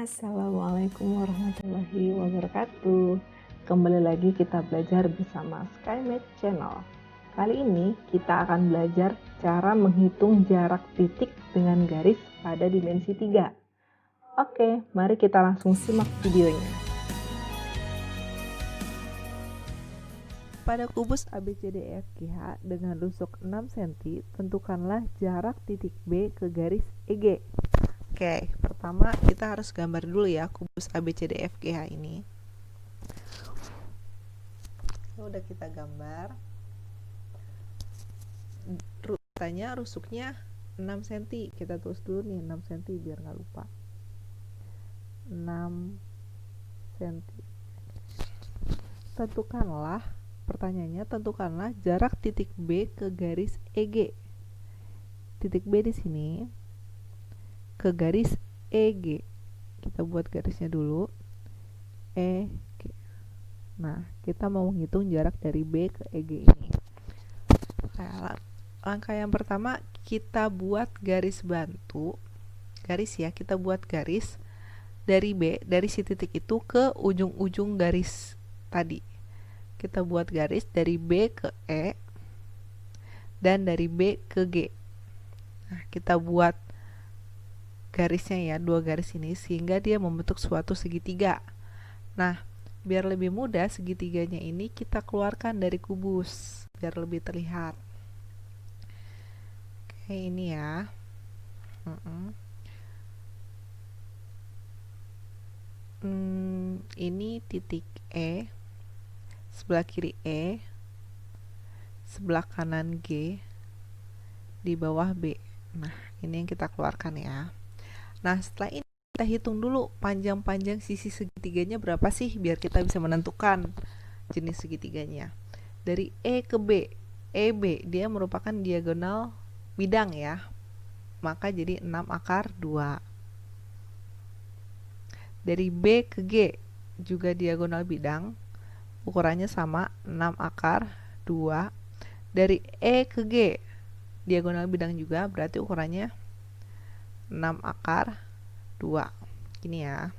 Assalamualaikum warahmatullahi wabarakatuh. Kembali lagi kita belajar bersama SkyMath Channel. Kali ini kita akan belajar cara menghitung jarak titik dengan garis pada dimensi 3. Oke, mari kita langsung simak videonya. Pada kubus ABCDEFGH dengan rusuk 6 cm, tentukanlah jarak titik B ke garis EG. Oke, pertama kita harus gambar dulu ya kubus ABCDEFGH ini. Udah kita gambar. Rutanya, rusuknya 6 cm. Kita tulis dulu nih 6 cm biar nggak lupa. 6 cm. Pertanyaannya, tentukanlah jarak titik B ke garis EG. Titik B di sini ke garis EG. Kita buat garisnya dulu. EG. Nah, kita mau menghitung jarak dari B ke EG ini. Langkah yang pertama, kita buat garis bantu. Garis ya, kita buat garis dari B, dari si titik itu ke ujung-ujung garis tadi. Kita buat garis dari B ke E dan dari B ke G. Nah, kita buat garisnya ya, dua garis ini sehingga dia membentuk suatu segitiga. Nah, biar lebih mudah, segitiganya ini kita keluarkan dari kubus biar lebih terlihat. Oke, ini ya. Ini titik E, sebelah kiri E, sebelah kanan G, di bawah B. Nah, ini yang kita keluarkan ya. Nah, setelah ini kita hitung dulu panjang-panjang sisi segitiganya berapa sih biar kita bisa menentukan jenis segitiganya. Dari E ke B, EB dia merupakan diagonal bidang ya, maka jadi 6 akar 2. Dari B ke G juga diagonal bidang, ukurannya sama, 6 akar 2. Dari E ke G diagonal bidang juga, berarti ukurannya 6 akar 2. Gini ya.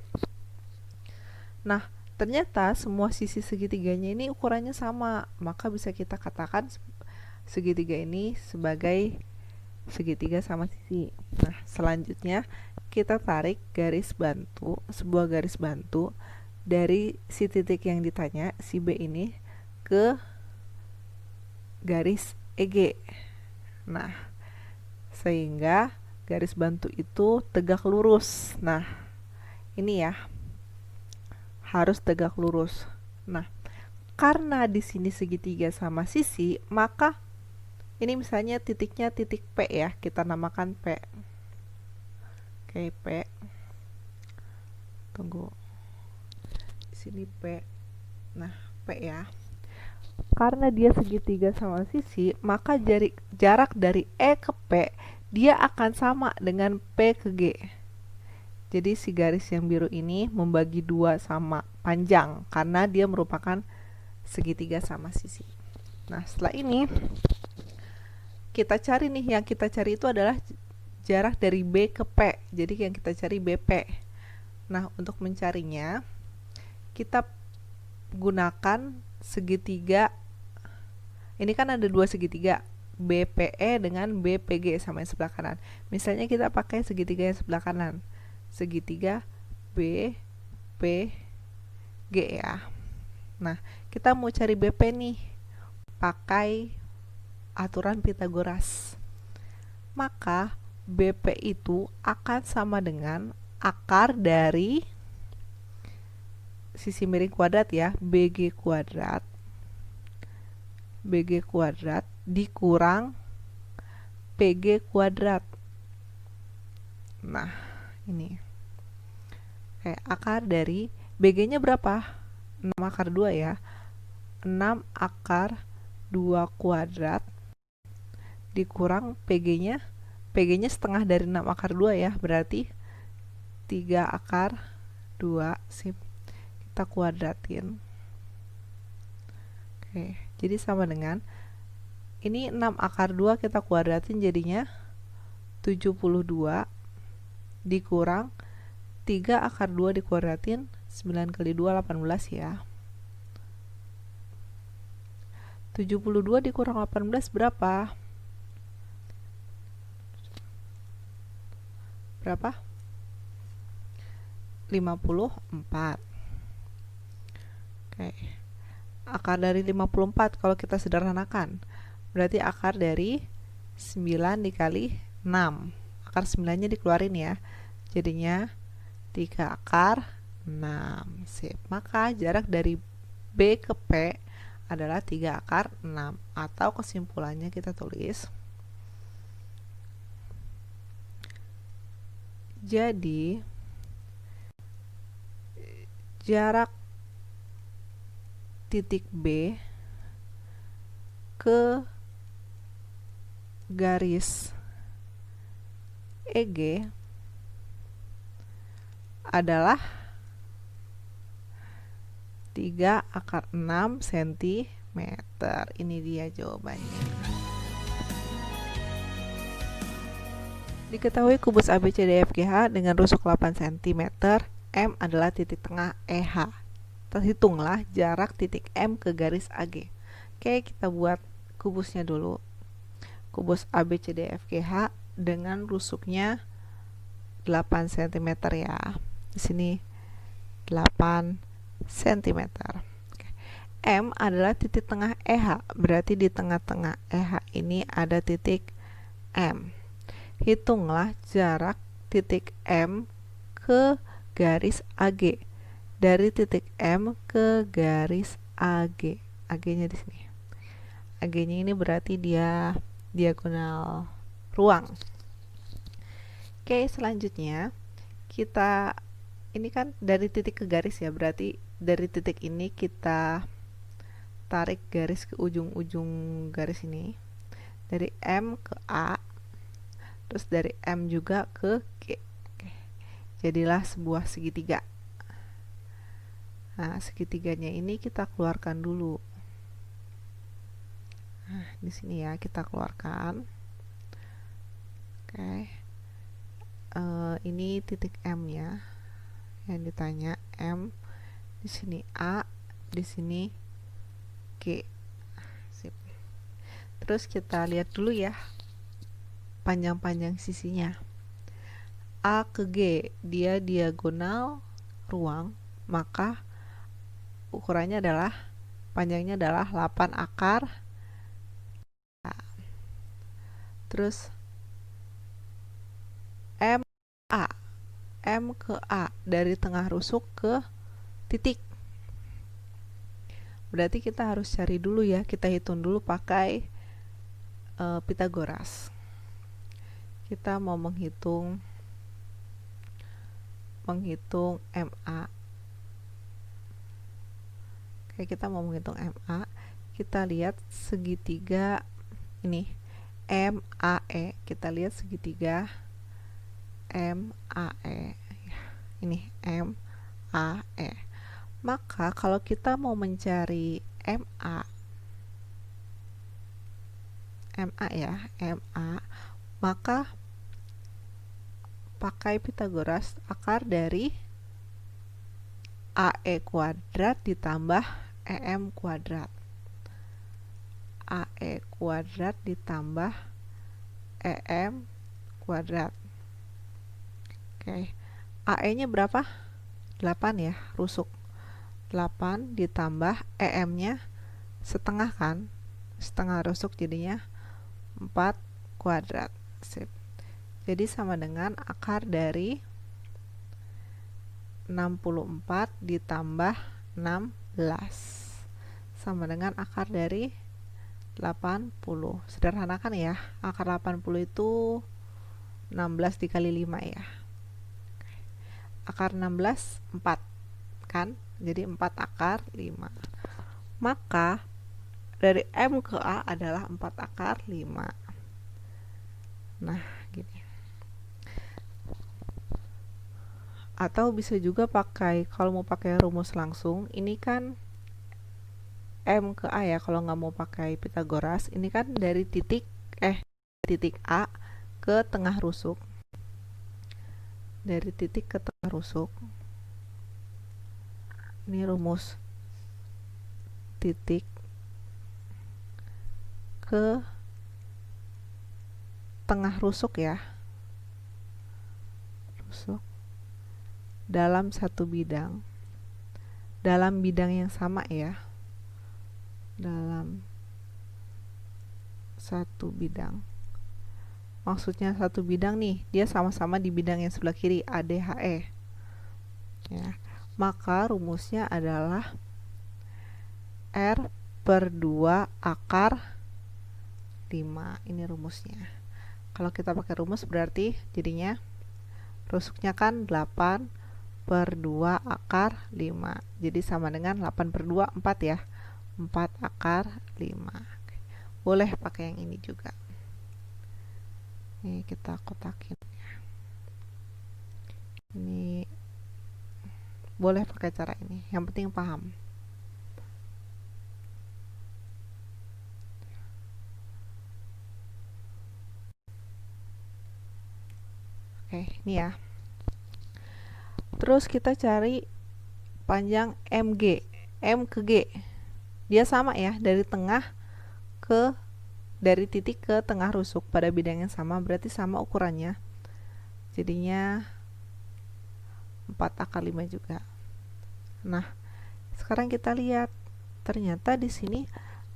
Nah, ternyata semua sisi segitiganya ini ukurannya sama, maka bisa kita katakan segitiga ini sebagai segitiga sama sisi. Nah, selanjutnya kita tarik garis bantu, sebuah garis bantu dari si titik yang ditanya, si B ini, ke garis EG. Nah, sehingga garis bantu itu tegak lurus. Nah, ini ya, harus tegak lurus. Nah, karena di sini segitiga sama sisi, maka ini misalnya titiknya titik P ya, kita namakan P. Oke, P. Tunggu. Di sini P. Nah, P ya. Karena dia segitiga sama sisi, maka jarak dari E ke P dia akan sama dengan P ke G. Jadi si garis yang biru ini membagi dua sama panjang karena dia merupakan segitiga sama sisi. Nah, setelah ini kita cari nih, yang kita cari itu adalah jarak dari B ke P. Jadi yang kita cari BP. Nah, untuk mencarinya kita gunakan segitiga. Ini kan ada dua segitiga, BPE dengan BPG sama yang sebelah kanan. Misalnya kita pakai segitiga yang sebelah kanan, segitiga BPG ya. Nah, kita mau cari BP nih pakai aturan Pythagoras. Maka BP itu akan sama dengan akar dari sisi miring kuadrat ya, BG kuadrat dikurang PG kuadrat. Nah, ini kayak akar dari BG-nya berapa? 6 akar 2 ya. 6 akar 2 kuadrat dikurang PG-nya. PG-nya setengah dari 6 akar 2 ya, berarti 3 akar 2. Sip. Kita kuadratin. Oke, jadi sama dengan ini 6 akar 2 kita kuadratin jadinya 72 dikurang 3 akar 2 dikuadratin, 9 kali 2 18 ya. 72 dikurang 18 berapa? Berapa? 54. Oke. Akar dari 54 kalau kita sederhanakan, berarti akar dari 9 dikali 6. Akar 9-nya dikeluarin ya. Jadinya 3 akar 6. Sip. Maka jarak dari B ke P adalah 3 akar 6. Atau kesimpulannya kita tulis. Jadi jarak titik B ke garis EG adalah 3 akar 6 cm. Ini dia jawabannya. Diketahui kubus ABCDEFGH dengan rusuk 8 cm, M adalah titik tengah EH. Terhitunglah jarak titik M ke garis AG. Oke, kita buat kubusnya dulu. Kubus ABCDEFGH dengan rusuknya 8 cm ya. Di sini 8 cm. Oke. M adalah titik tengah EH, berarti di tengah-tengah EH ini ada titik M. Hitunglah jarak titik M ke garis AG. Dari titik M ke garis AG. AG-nya di sini. AG-nya ini berarti dia diagonal ruang. Oke, selanjutnya kita ini kan dari titik ke garis ya, berarti dari titik ini kita tarik garis ke ujung-ujung garis ini. Dari M ke A, terus dari M juga ke G. Oke. Jadilah sebuah segitiga. Nah, segitiganya ini kita keluarkan dulu. Nah, di sini ya kita keluarkan. Oke. Ini titik M ya. Yang ditanya M, di sini A, di sini G. Sip. Terus kita lihat dulu ya panjang-panjang sisinya. A ke G, dia diagonal ruang, maka ukurannya adalah panjangnya adalah 8 akar. Terus M A, M ke A, dari tengah rusuk ke titik. Berarti kita harus cari dulu ya, kita hitung dulu pakai Pitagoras. Kita mau menghitung MA. Oke, kita mau menghitung MA. Kita lihat segitiga ini MAE. Kita lihat segitiga MAE. Ini MAE. Maka kalau kita mau mencari MA ya, MA, maka pakai Pitagoras, akar dari AE kuadrat ditambah EM kuadrat. AE kuadrat ditambah EM kuadrat. Oke. AE-nya berapa? 8 ya, rusuk. 8 ditambah EM-nya setengah kan? Setengah rusuk jadinya 4 kuadrat. Sip. Jadi sama dengan akar dari 64 ditambah 16 sama dengan akar dari 80. Sederhanakan ya, akar 80 itu 16 dikali 5 ya. Akar 16 4 kan, jadi 4 akar 5. Maka dari M ke A adalah 4 akar 5. Nah gini. Atau bisa juga pakai, kalau mau pakai rumus langsung, ini kan M ke A ya, kalau nggak mau pakai Pitagoras, ini kan dari titik A ke tengah rusuk. dari titik ke tengah rusuk. Ini rumus titik ke tengah rusuk ya, rusuk dalam satu bidang, dalam bidang yang sama ya, dalam satu bidang. Maksudnya satu bidang nih, dia sama-sama di bidang yang sebelah kiri, ADHE ya. Maka rumusnya adalah R per 2 akar 5. Ini rumusnya. Kalau kita pakai rumus berarti jadinya rusuknya kan 8 per 2 akar 5. Jadi sama dengan 8 per 2, 4 ya. 4 akar 5. Boleh pakai yang ini juga. Ini kita kotakin. Ini boleh pakai cara ini. Yang penting paham. Oke, ini ya. Terus kita cari panjang MG, M ke G. Dia sama ya, dari titik ke tengah rusuk pada bidang yang sama, berarti sama ukurannya. Jadinya 4 akar 5 juga. Nah, sekarang kita lihat, ternyata di sini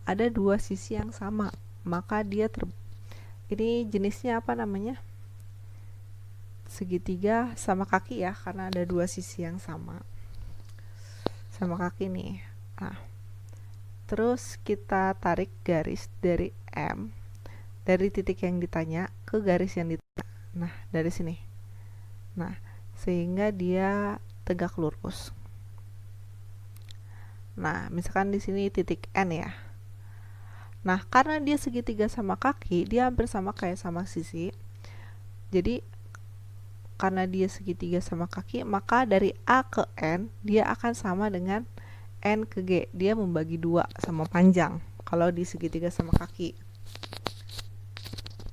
ada dua sisi yang sama, maka dia ini jenisnya apa namanya? Segitiga sama kaki ya, karena ada dua sisi yang sama kaki nih. Nah, terus kita tarik garis dari M, dari titik yang ditanya ke garis yang ditanya. Nah, dari sini. Nah, sehingga dia tegak lurus. Nah, misalkan di sini titik N ya. Nah, karena dia segitiga sama kaki, dia hampir sama kayak sama sisi. Jadi karena dia segitiga sama kaki, maka dari A ke N dia akan sama dengan N ke G. Dia membagi 2 sama panjang kalau di segitiga sama kaki.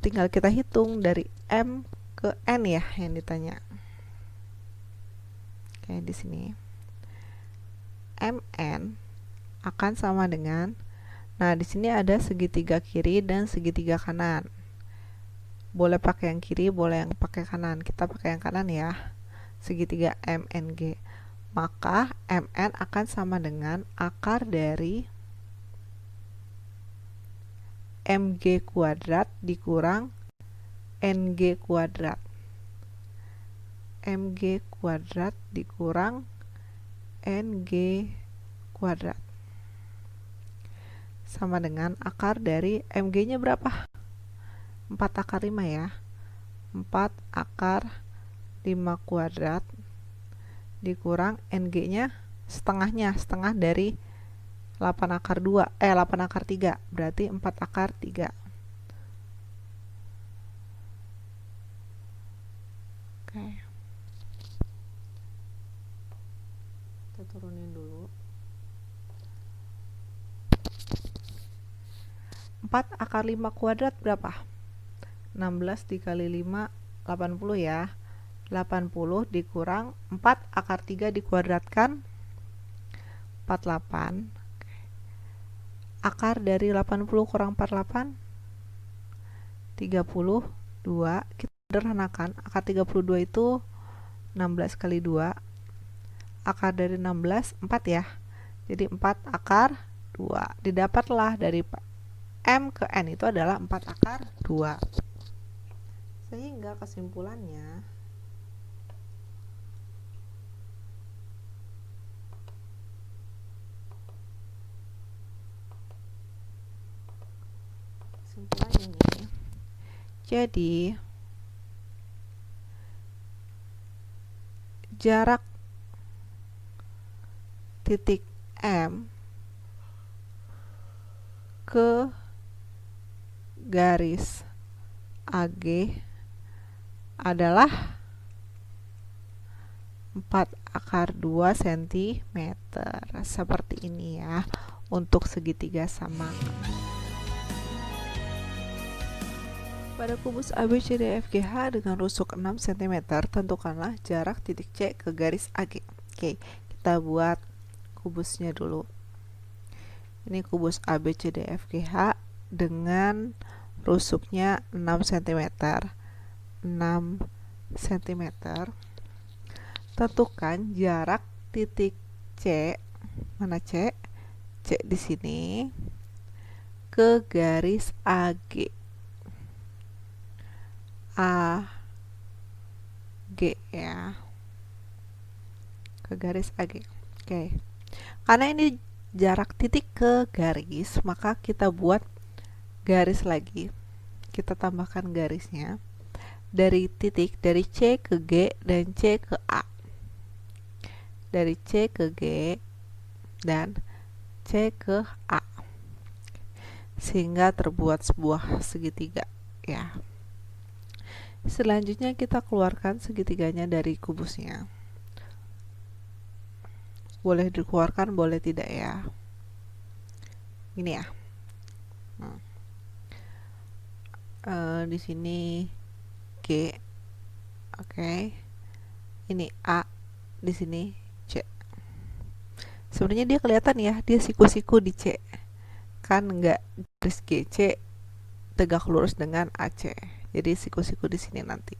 Tinggal kita hitung dari M ke N ya yang ditanya. Oke, di sini MN akan sama dengan, nah di sini ada segitiga kiri dan segitiga kanan. Boleh pakai yang kiri, boleh yang pakai kanan. Kita pakai yang kanan ya. Segitiga MNG. Maka MN akan sama dengan akar dari MG kuadrat dikurang NG kuadrat. MG kuadrat dikurang NG kuadrat. Sama dengan akar dari MG-nya berapa? 4 akar 5 ya. 4 akar 5 kuadrat dikurang NG-nya setengahnya, setengah dari 8 akar 3, berarti 4 akar 3. Oke. Kita turunin dulu. 4 akar 5 kuadrat berapa? 16 dikali 5, 80 ya. 80 dikurang 4 akar 3 dikuadratkan 48. Akar dari 80 kurang 48 32. Kita sederhanakan, akar 32 itu 16 kali 2. Akar dari 16 4 ya. Jadi 4 akar 2. Didapatlah dari M ke N itu adalah 4 akar 2. Sehingga kesimpulannya ini, jadi jarak titik M ke garis AG adalah 4 akar 2 cm. Seperti ini ya untuk segitiga sama. Pada kubus ABCDEFGH dengan rusuk 6 cm, tentukanlah jarak titik C ke garis AG. Oke, kita buat kubusnya dulu. Ini kubus ABCDEFGH dengan rusuknya 6 cm. 6 cm. Tentukan jarak titik C, mana C? C di sini, ke garis AG. AG ya, ke garis AG. Oke, karena ini jarak titik ke garis, maka kita buat garis lagi. Kita tambahkan garisnya dari titik, dari C ke G dan C ke A, dari C ke G dan C ke A, sehingga terbuat sebuah segitiga ya. Selanjutnya kita keluarkan segitiganya dari kubusnya. Boleh dikeluarkan, boleh tidak ya. Ini ya. Di sini G. Oke. Ini A, di sini C. Sebenarnya dia kelihatan ya, dia siku-siku di C. Kan enggak garis GC tegak lurus dengan AC. Jadi siku-siku di sini nanti.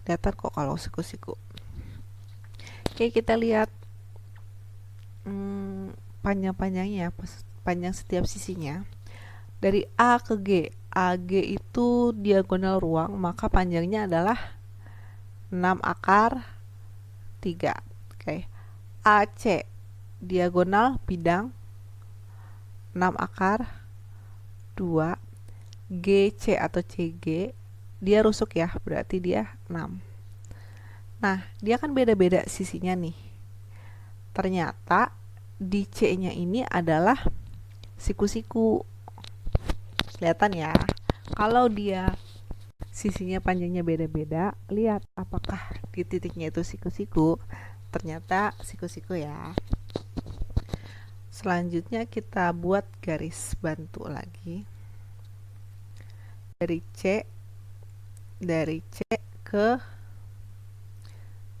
Kelihatan kok kalau siku-siku. Oke, kita lihat panjang-panjangnya, panjang setiap sisinya. Dari A ke G. AG itu diagonal ruang, maka panjangnya adalah 6 akar 3. Oke. AC diagonal bidang 6 akar 2. GC atau CG dia rusuk ya, berarti dia 6. Nah, dia kan beda-beda sisinya nih. Ternyata di C-nya ini adalah siku-siku. Kelihatan ya. Kalau dia sisinya panjangnya beda-beda, lihat apakah di titiknya itu siku-siku. Ternyata siku-siku ya. Selanjutnya kita buat garis bantu lagi. Dari C ke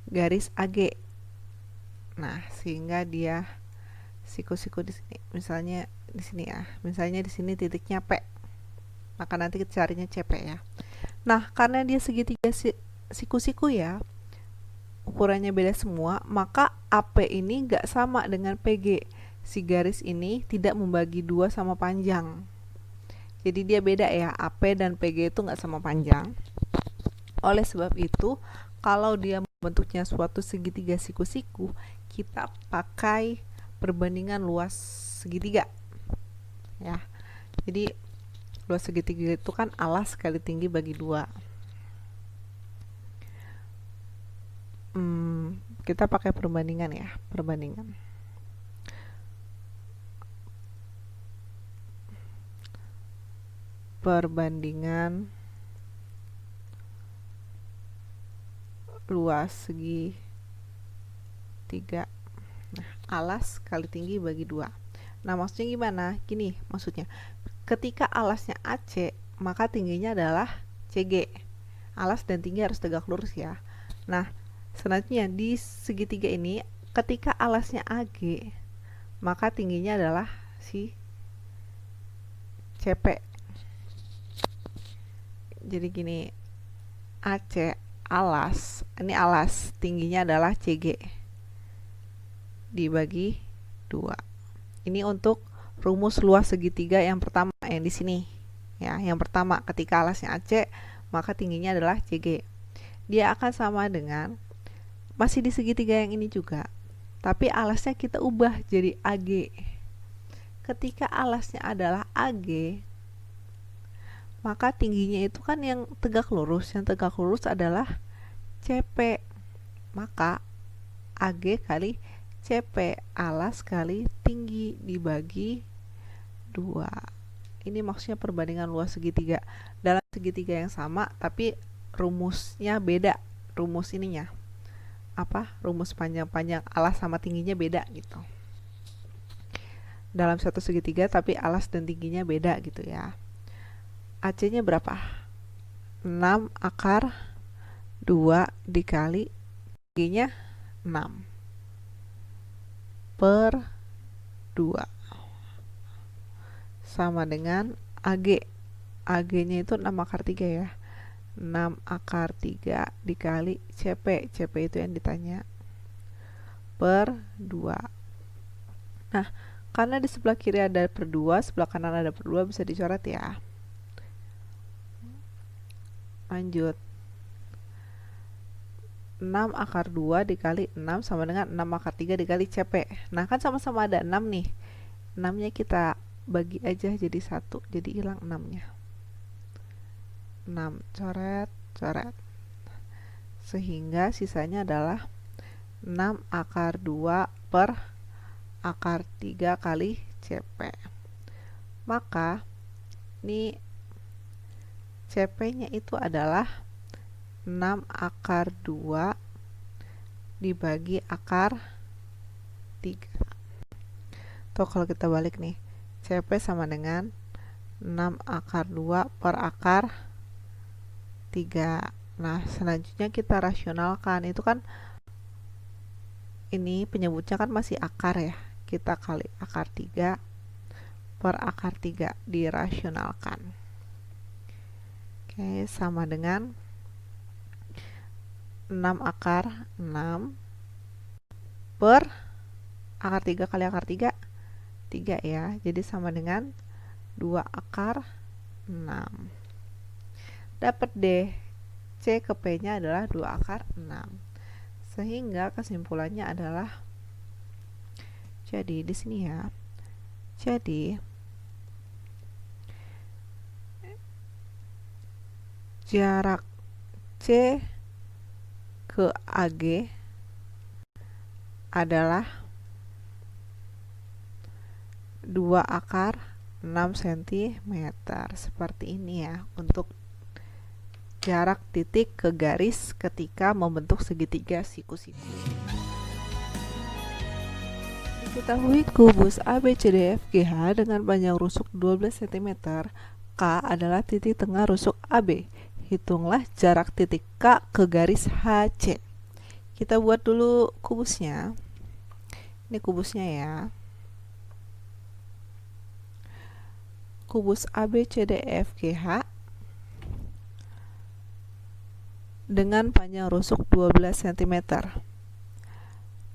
garis AG. Nah, sehingga dia siku-siku di sini. Misalnya di sini ya. Misalnya di sini titiknya P. Maka nanti kita carinya CP ya. Nah, karena dia segitiga siku-siku ya, ukurannya beda semua, maka AP ini nggak sama dengan PG. Si garis ini tidak membagi dua sama panjang. Jadi dia beda ya, AP dan PG itu nggak sama panjang. Oleh sebab itu, kalau dia bentuknya suatu segitiga siku-siku, kita pakai perbandingan luas segitiga. Ya. Jadi luas segitiga itu kan alas kali tinggi bagi 2. Kita pakai perbandingan ya, perbandingan. Perbandingan luas segitiga. Nah, alas kali tinggi bagi 2. Nah, maksudnya gimana? Gini maksudnya. Ketika alasnya AC, maka tingginya adalah CG. Alas dan tinggi harus tegak lurus ya. Nah, selanjutnya di segitiga ini, ketika alasnya AG, maka tingginya adalah si CP. Jadi gini, AC alas, ini alas, tingginya adalah CG dibagi 2. Ini untuk rumus luas segitiga yang pertama yang di sini. Ya, yang pertama ketika alasnya AC, maka tingginya adalah CG. Dia akan sama dengan masih di segitiga yang ini juga, tapi alasnya kita ubah jadi AG. Ketika alasnya adalah AG, maka tingginya itu kan yang tegak lurus. Yang tegak lurus adalah CP. Maka AG kali CP, alas kali tinggi dibagi 2. Ini maksudnya perbandingan luas segitiga. Dalam segitiga yang sama, tapi rumusnya beda. Rumus ininya. Rumus panjang-panjang alas sama tingginya beda gitu. Dalam satu segitiga, tapi alas dan tingginya beda gitu ya. AC-nya berapa? 6 akar 2 dikali G-nya 6 per 2 sama dengan AG. AG-nya itu 6 akar 3 ya. 6 akar 3 dikali CP. CP itu yang ditanya. Per 2. Nah, karena di sebelah kiri ada per 2, sebelah kanan ada per 2, bisa dicoret ya. Lanjut. 6 akar 2 dikali 6 sama dengan 6 akar 3 dikali CP. Nah, kan sama-sama ada 6 nih. 6-nya kita bagi aja jadi 1. Jadi hilang 6-nya. 6 coret, coret. Sehingga sisanya adalah 6 akar 2 per akar 3 kali CP. Maka ini CP-nya itu adalah 6 akar 2 dibagi akar 3. Tuh kalau kita balik nih, CP sama dengan 6 akar 2 per akar 3. Nah, selanjutnya kita rasionalkan. Itu kan ini penyebutnya kan masih akar ya. Kita kali akar 3 per akar 3 dirasionalkan. Oke, sama dengan 6 akar 6 per akar 3 kali akar 3 3 ya, jadi sama dengan 2 akar 6. Dapat deh C ke P nya adalah 2 akar 6. Sehingga kesimpulannya adalah, jadi di sini ya, jadi jarak C ke AG adalah 2 akar 6 cm. Seperti ini ya untuk jarak titik ke garis ketika membentuk segitiga siku-siku. Diketahui kubus ABCDFGH dengan panjang rusuk 12 cm, K adalah titik tengah rusuk AB. Hitunglah jarak titik K ke garis HC. Kita buat dulu kubusnya. Ini kubusnya ya. Kubus ABCDFGH dengan panjang rusuk 12 cm.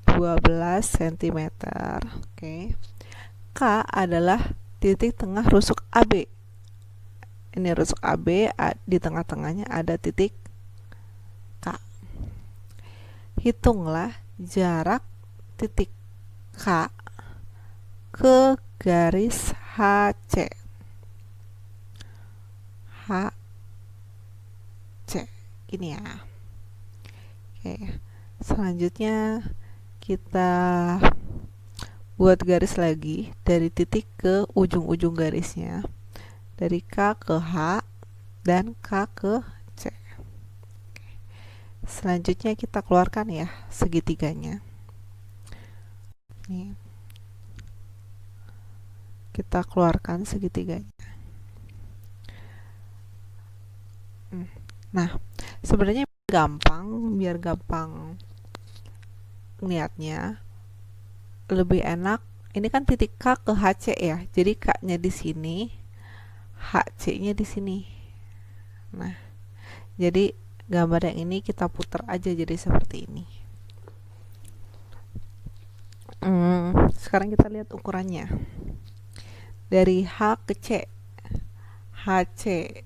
12 cm. Oke. K adalah titik tengah rusuk AB. Ini rusuk AB, di tengah-tengahnya ada titik K. Hitunglah jarak titik K ke garis HC. HC. Ini ya. Oke. Selanjutnya kita buat garis lagi dari titik ke ujung-ujung garisnya. Dari K ke H dan K ke C. Selanjutnya kita keluarkan ya segitiganya. Nih. Kita keluarkan segitiganya. Nah, sebenarnya biar gampang lihatnya, lebih enak. Ini kan titik K ke HC ya. Jadi K-nya di sini, HC-nya di sini. Nah, jadi gambar yang ini kita putar aja jadi seperti ini. Sekarang kita lihat ukurannya. Dari H ke C. HC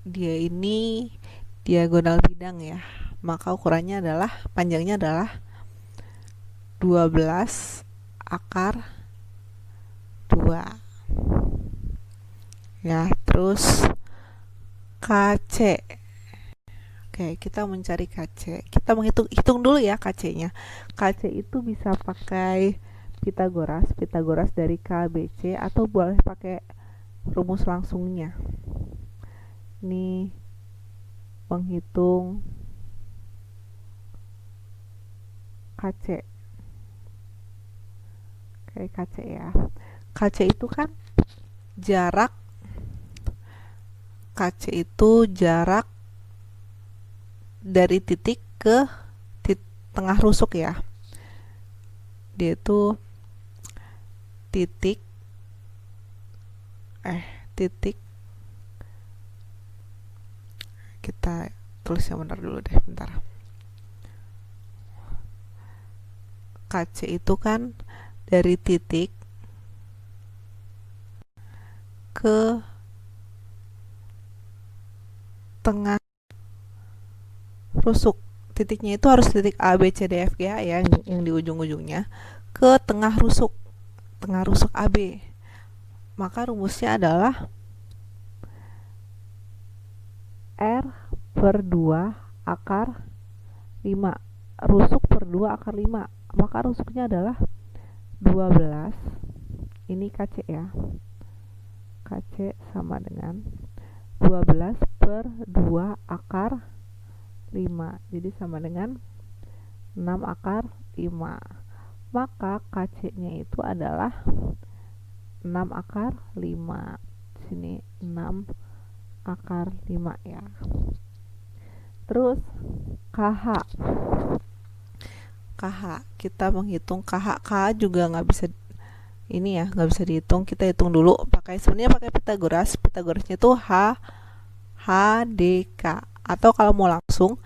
dia ini diagonal bidang ya. Maka ukurannya adalah, panjangnya adalah 12 akar 2. Ya, terus KC. Oke, kita mencari KC. Kita hitung dulu ya KC-nya. KC itu bisa pakai Pitagoras dari KBC, atau boleh pakai rumus langsungnya. Ini menghitung KC. Oke, KC ya. KC itu kan jarak, KC itu jarak dari titik ke tengah rusuk ya. Dia itu titik titik, kita tulis yang benar dulu deh, bentar. KC itu kan dari titik ke tengah rusuk. Titiknya itu harus titik A, B, C, D, F, G, H ya, yang di ujung-ujungnya ke tengah rusuk AB. Maka rumusnya adalah R per 2 akar 5. Rusuk per 2 akar 5. Maka rusuknya adalah 12. Ini KC ya. KC sama dengan 12 per 2 akar 5. Jadi sama dengan 6 akar 5. Maka KC-nya itu adalah 6 akar 5. Sini 6 akar 5 ya. Terus KH. Kita menghitung KH. KH juga nggak bisa ini ya, nggak bisa dihitung. Kita hitung dulu sebenarnya pakai Pitagoras. Pitagorasnya itu HDK. Atau kalau mau langsung,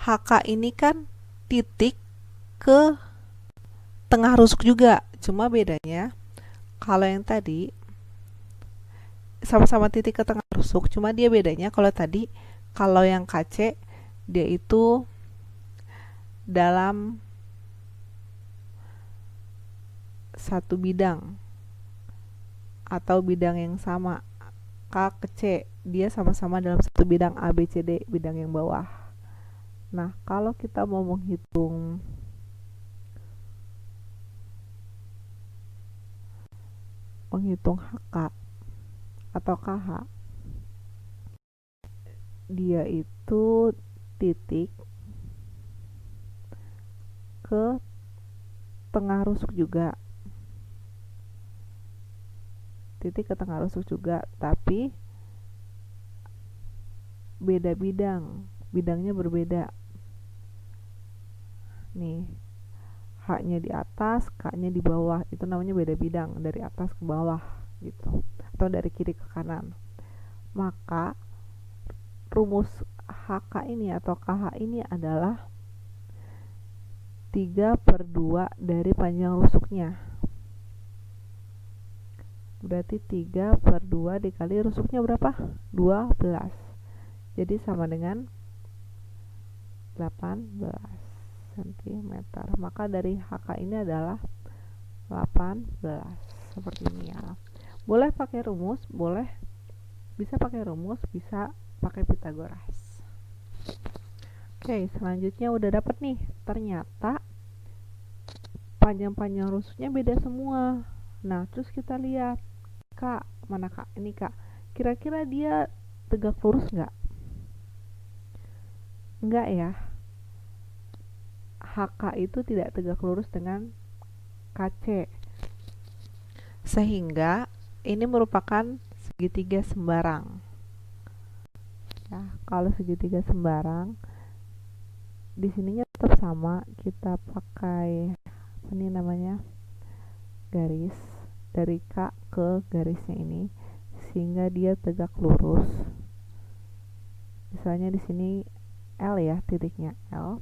HK ini kan titik ke tengah rusuk juga. Cuma bedanya kalau yang tadi sama-sama titik ke tengah rusuk, cuma dia bedanya kalau yang KC dia itu dalam satu bidang atau bidang yang sama. K ke C dia sama-sama dalam satu bidang A, B, C, D, bidang yang bawah. Nah, kalau kita mau menghitung HK atau KH, dia itu titik ke tengah rusuk juga. Tapi beda bidangnya berbeda. Nih, H-nya di atas, K-nya di bawah. Itu namanya beda bidang, dari atas ke bawah gitu, atau dari kiri ke kanan. Maka rumus HK ini atau KH ini adalah 3 per 2 dari panjang rusuknya. Berarti 3 per 2 dikali rusuknya berapa? 12. Jadi sama dengan 18 cm. Maka dari HK ini adalah 18. Seperti ini ya. Boleh pakai rumus, bisa pakai rumus, bisa pakai Pitagoras. Oke, selanjutnya udah dapat nih. Ternyata panjang-panjang rusuknya beda semua. Nah, terus kita lihat Kak, mana Kak? Ini Kak. Kira-kira dia tegak lurus nggak? Enggak ya. HK itu tidak tegak lurus dengan KC. Sehingga ini merupakan segitiga sembarang. Ya, kalau segitiga sembarang di sininya tetap sama, kita pakai apa nih namanya? Garis dari K ke garisnya ini sehingga dia tegak lurus. Misalnya di sini L ya, titiknya L.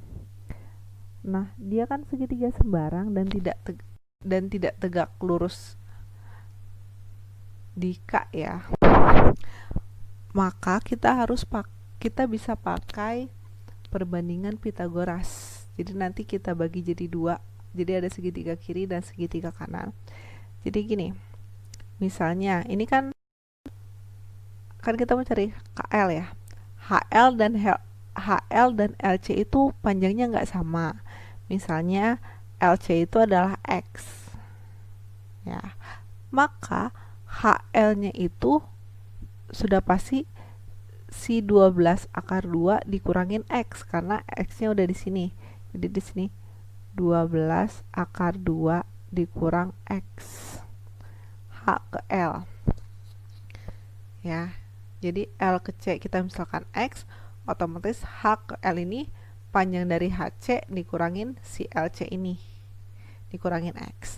Nah, dia kan segitiga sembarang dan tidak tegak lurus di K ya. Maka kita bisa pakai perbandingan Pitagoras. Jadi nanti kita bagi jadi 2. Jadi ada segitiga kiri dan segitiga kanan. Jadi gini, misalnya ini kan kita mau cari KL ya. HL dan LC itu panjangnya nggak sama. Misalnya LC itu adalah X. Ya. Maka HL-nya itu sudah pasti si 12 akar 2 dikurangin X karena X-nya udah di sini. Jadi di sini 12 akar 2 dikurang X. H ke L. Ya. Jadi L ke C kita misalkan X, otomatis H ke L ini panjang dari HC dikurangin si LC ini, dikurangin X.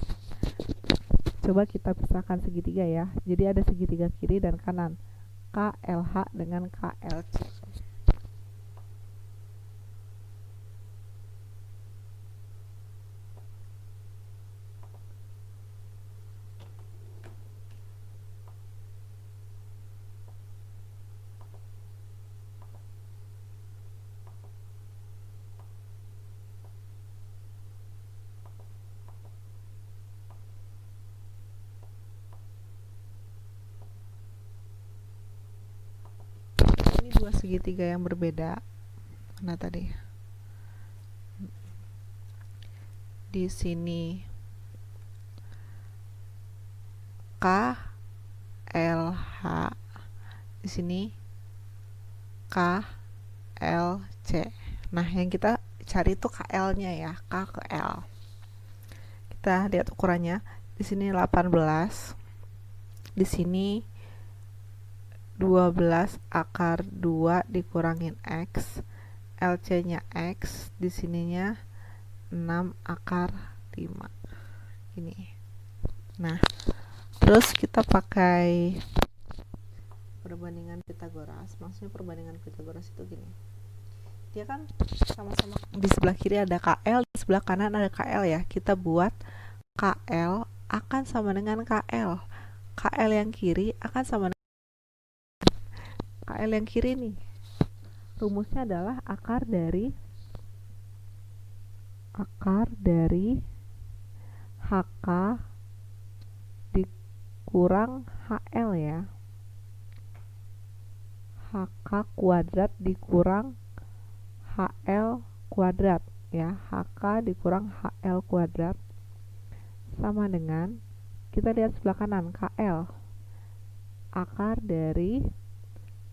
Coba kita pisahkan segitiga ya. Jadi ada segitiga kiri dan kanan, KLH dengan KLC. Ini dua segitiga yang berbeda. Nah tadi di sini KLH, di sini KLC. Nah yang kita cari itu KL-nya ya, K ke L. Kita lihat ukurannya. Di sini 18, di sini 12 akar 2 dikurangin X, LC-nya X, di sininya 6 akar 5. Ini. Nah, terus kita pakai perbandingan Pythagoras. Maksudnya perbandingan Pythagoras itu gini. Dia kan sama-sama di sebelah kiri ada KL, di sebelah kanan ada KL ya. Kita buat KL akan sama dengan KL. KL yang kiri akan sama dengan KL yang kiri nih. Rumusnya adalah akar dari HK dikurang HL ya. HK kuadrat dikurang HL kuadrat ya. HK dikurang HL kuadrat sama dengan, kita lihat sebelah kanan, KL akar dari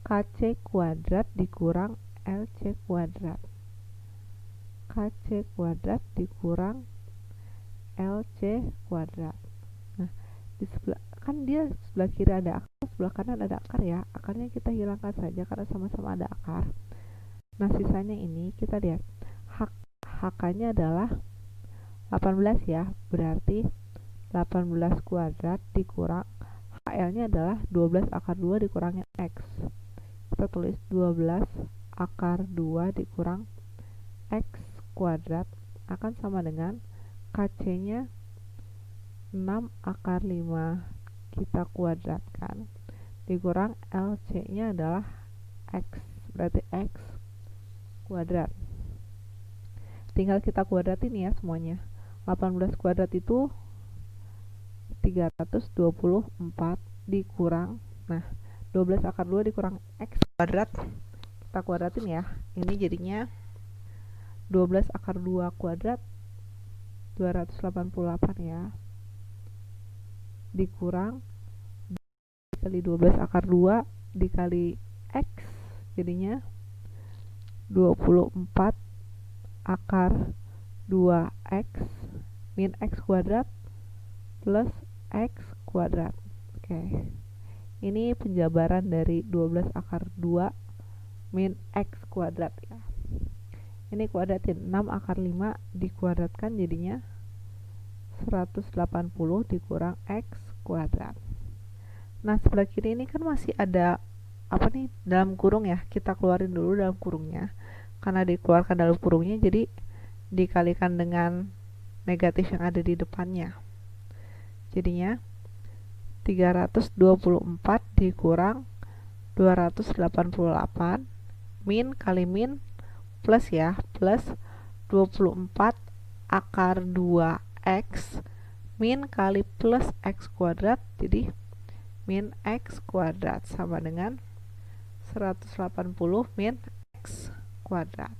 KC kuadrat dikurang LC kuadrat. KC kuadrat dikurang LC kuadrat. Nah, di sebelah, kan dia sebelah kiri ada akar, sebelah kanan ada akar ya. Akarnya kita hilangkan saja karena sama-sama ada akar. Nah, sisanya ini kita lihat. HK-nya adalah 18 ya. Berarti 18 kuadrat dikurang HL-nya adalah 12 akar 2 dikurangin X. Kita tulis 12 akar 2 dikurang X kuadrat akan sama dengan KC-nya 6 akar 5 kita kuadratkan dikurang LC-nya adalah X, berarti X kuadrat. Tinggal kita kuadratin ya semuanya. 18 kuadrat itu 324 dikurang, nah 12 akar 2 dikurang X kuadrat, kita kuadratin ya. Ini jadinya 12 akar 2 kuadrat 288 ya, dikurang dikali 12 akar 2 dikali X, jadinya 24 akar 2X min X kuadrat plus X kuadrat. Oke. Ini penjabaran dari 12 akar 2 min X kuadrat ya. Ini kuadratin, 6 akar 5 dikuadratkan jadinya 180 dikurang X kuadrat. Nah, sebelah kiri ini kan masih ada apa nih, dalam kurung ya. Kita keluarin dulu dalam kurungnya. Karena dikeluarkan dalam kurungnya, jadi dikalikan dengan negatif yang ada di depannya. Jadinya 324 dikurang 288 min kali min plus ya, plus 24 akar 2X min kali plus X kuadrat, jadi min X kuadrat sama dengan 180 min X kuadrat.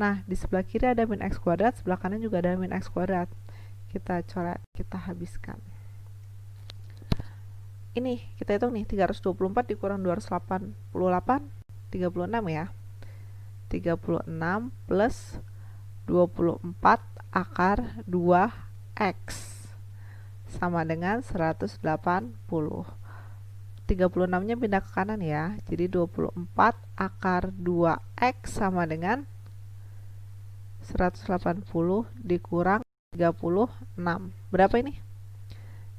Nah, di sebelah kiri ada min X kuadrat, sebelah kanan juga ada min X kuadrat. Kita coret, kita habiskan. Ini kita hitung nih, 324 dikurang 288 36 ya. 36 plus 24 akar 2X sama dengan 180. 36-nya pindah ke kanan ya. Jadi 24 akar 2X sama dengan 180 dikurang 36. Berapa ini?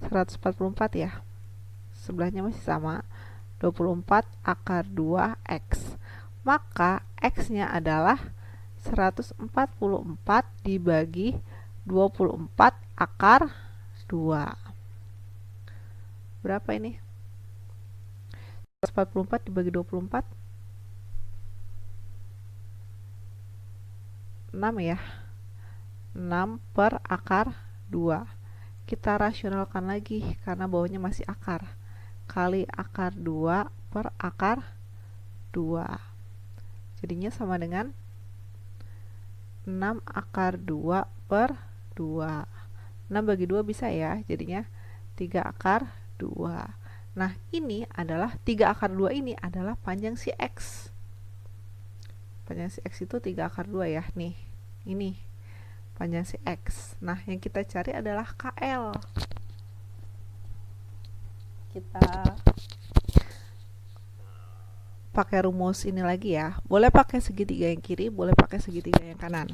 144 ya. Sebelahnya masih sama. 24 akar 2X. Maka X-nya adalah 144 dibagi 24 akar 2. Berapa ini? 144 dibagi 24. 6 ya. 6 per akar 2. Kita rasionalkan lagi karena bawahnya masih akar. Kali akar 2 per akar 2. Jadinya sama dengan 6 akar 2 per 2. 6 bagi 2 bisa ya, jadinya 3 akar 2. Nah, ini adalah 3 akar 2 ini adalah panjang si X. Panjang si X itu 3 akar 2 ya, nih. Ini panjang si X. Nah, yang kita cari adalah KL. Kita pakai rumus ini lagi ya. Boleh pakai segitiga yang kiri, boleh pakai segitiga yang kanan.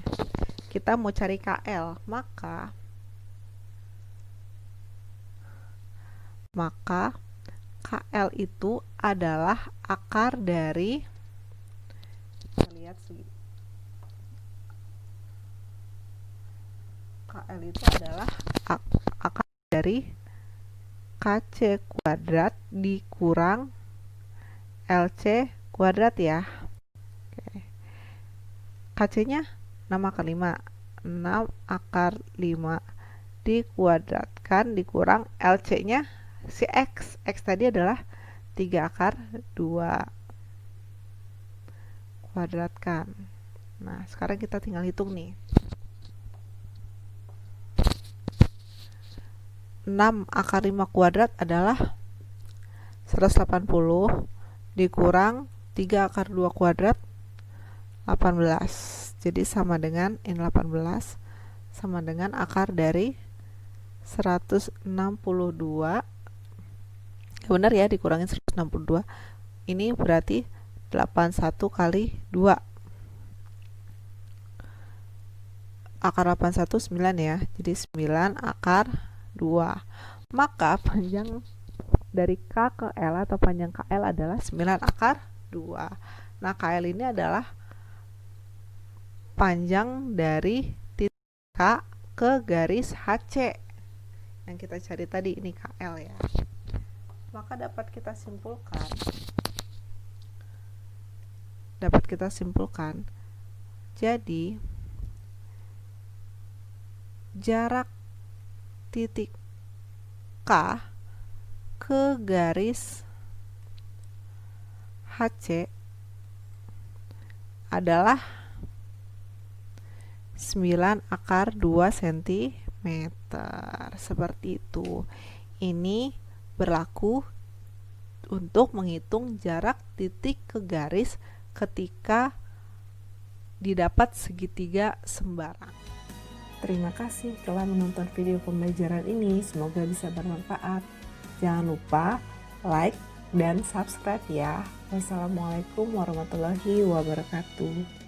Kita mau cari KL, maka KL itu adalah akar dari, kita lihat KL itu adalah akar dari KC kuadrat dikurang LC kuadrat ya. Oke. KC-nya 6 akar 5. 6 akar 5 dikuadratkan dikurang LC-nya si X. X tadi adalah 3 akar 2. Kuadratkan. Nah, sekarang kita tinggal hitung nih. 6 akar 5 kuadrat adalah 180 dikurang 3 akar 2 kuadrat 18. Jadi sama dengan ini 18 sama dengan akar dari 162. Benar ya, dikurangin 162. Ini berarti 81 kali 2. Akar 81 9 ya. Jadi 9 akar 2. Maka panjang dari K ke L atau panjang KL adalah 9 akar 2. Nah, KL ini adalah panjang dari titik K ke garis HC yang kita cari tadi, ini KL ya. Maka dapat kita simpulkan jadi jarak titik K ke garis HC adalah 9 akar 2 cm. Seperti itu. Ini berlaku untuk menghitung jarak titik ke garis ketika didapat segitiga sembarang. Terima kasih telah menonton video pembelajaran ini. Semoga bisa bermanfaat. Jangan lupa like dan subscribe ya. Wassalamualaikum warahmatullahi wabarakatuh.